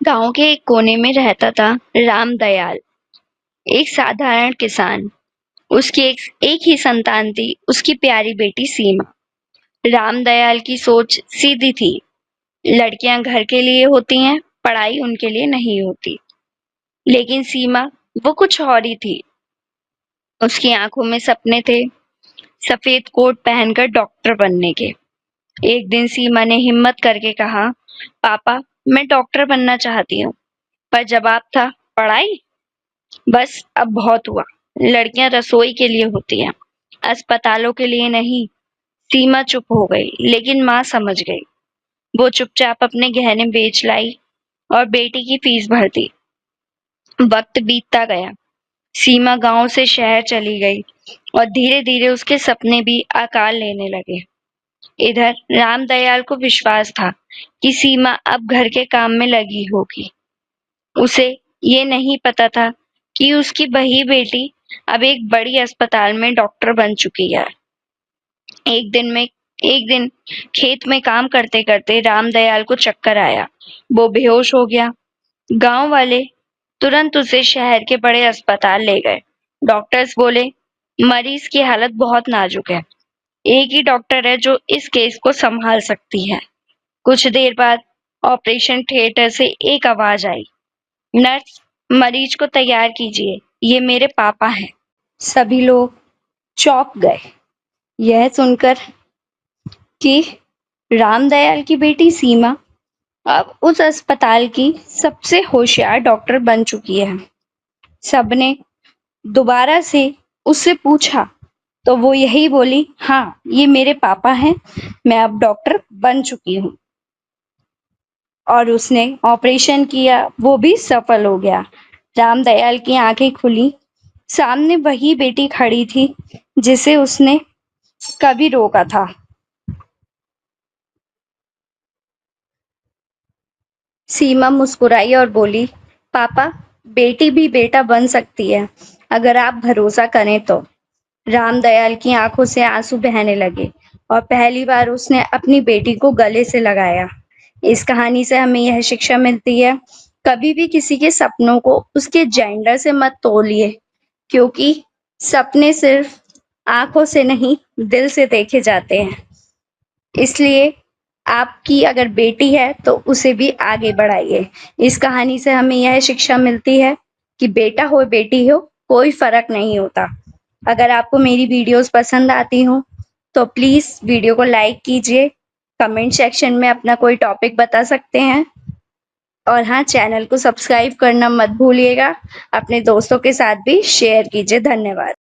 गांव के एक कोने में रहता था राम दयाल, एक साधारण किसान। उसकी एक ही संतान थी, उसकी प्यारी बेटी सीमा। राम दयाल की सोच सीधी थी। लड़कियां घर के लिए होती हैं, पढ़ाई उनके लिए नहीं होती। लेकिन सीमा, वो कुछ और ही थी। उसकी आंखों में सपने थे, सफेद कोट पहनकर डॉक्टर बनने के। एक दिन सीमा ने हिम्मत करके कहा, पापा, मैं डॉक्टर बनना चाहती हूँ। पर जवाब था, पढ़ाई? बस अब बहुत हुआ। लड़कियां रसोई के लिए होती हैं, अस्पतालों के लिए नहीं। सीमा चुप हो गई, लेकिन माँ समझ गई। वो चुपचाप अपने गहने बेच लाई और बेटी की फीस भर दी। वक्त बीतता गया। सीमा गांव से शहर चली गई और धीरे धीरे उसके सपने भी आकार लेने लगे। इधर रामदयाल को विश्वास था कि सीमा अब घर के काम में लगी होगी। उसे ये नहीं पता था कि उसकी वही बेटी अब एक बड़ी अस्पताल में डॉक्टर बन चुकी है। एक दिन खेत में काम करते करते रामदयाल को चक्कर आया। वो बेहोश हो गया। गांव वाले तुरंत उसे शहर के बड़े अस्पताल ले गए। डॉक्टर्स बोले, मरीज की हालत बहुत नाजुक है। एक ही डॉक्टर है जो इस केस को संभाल सकती है। कुछ देर बाद ऑपरेशन थिएटर से एक आवाज आई, नर्स, मरीज को तैयार कीजिए, ये मेरे पापा हैं। सभी लोग चौंक गए, यह सुनकर कि रामदयाल की बेटी सीमा अब उस अस्पताल की सबसे होशियार डॉक्टर बन चुकी है। सबने दोबारा से उससे पूछा तो वो यही बोली, हाँ, ये मेरे पापा हैं, मैं अब डॉक्टर बन चुकी हूँ। और उसने ऑपरेशन किया, वो भी सफल हो गया। रामदयाल की आंखें खुली। सामने वही बेटी खड़ी थी जिसे उसने कभी रोका था। सीमा मुस्कुराई और बोली, पापा, बेटी भी बेटा बन सकती है अगर आप भरोसा करें तो। रामदयाल की आंखों से आंसू बहने लगे और पहली बार उसने अपनी बेटी को गले से लगाया। इस कहानी से हमें यह शिक्षा मिलती है, कभी भी किसी के सपनों को उसके जेंडर से मत तोलिए, क्योंकि सपने सिर्फ आंखों से नहीं, दिल से देखे जाते हैं। इसलिए आपकी अगर बेटी है तो उसे भी आगे बढ़ाइए। इस कहानी से हमें यह शिक्षा मिलती है कि बेटा हो बेटी हो, कोई फर्क नहीं होता। अगर आपको मेरी वीडियोस पसंद आती हो तो प्लीज वीडियो को लाइक कीजिए, कमेंट सेक्शन में अपना कोई टॉपिक बता सकते हैं, और हाँ, चैनल को सब्सक्राइब करना मत भूलिएगा। अपने दोस्तों के साथ भी शेयर कीजिए। धन्यवाद।